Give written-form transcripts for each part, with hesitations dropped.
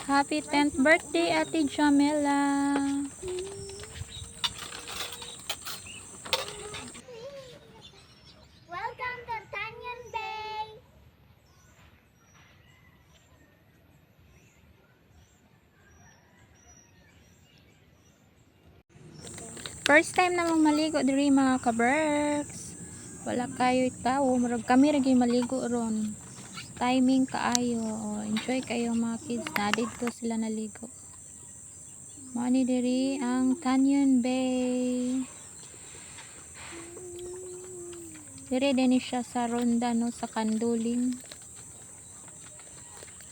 Happy 10th birthday, Ate Jamela. Welcome to Tanyan Bay. First time namang maligo diri mga ka-berks. Wala kayo tao, murag kami ra gyud maligo ron. Timing kaayo. O, enjoy kayo mga kids. Na dito sila naligo. Mani diri ang Tanyan Bay. Diri din siya sa Ronda no, sa Kanduling.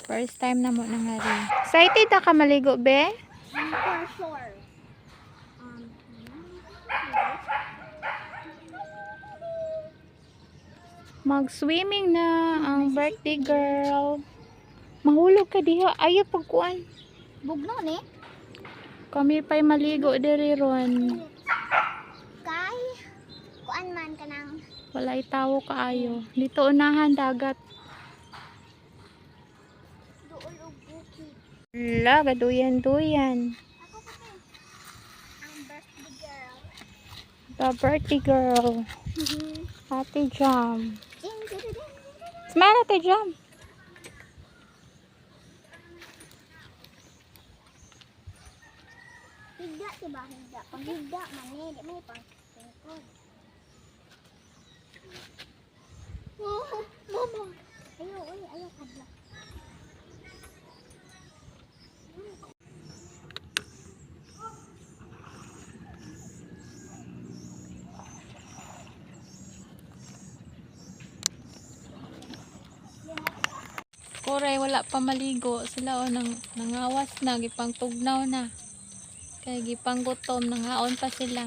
First time na mo nangari. Excited na ka maligo, be? For sure. Mag-swimming na ang birthday girl. Mahulog ka diha. Ayaw pagkuan. Bugno ni. Kami pa'y maligo diri ron. Kay kuan man kanang Walay tawo kaayo. Dito unahan dagat. duol ug bukid. La, gaduyan-duyan. Ako pa to. Ang birthday girl. The birthday girl. Ate Jam. Ding ding ding. Smile, Ate Jam. Higda diba higda? Pag higda man ni di may pang tingkod. Oh, mama. Ayo, ayo kadla. Kore, wala pa maligo. Sila o nangawas na. Gipang tugnaw na. Kaya gipang gutom. Nangaon pa sila.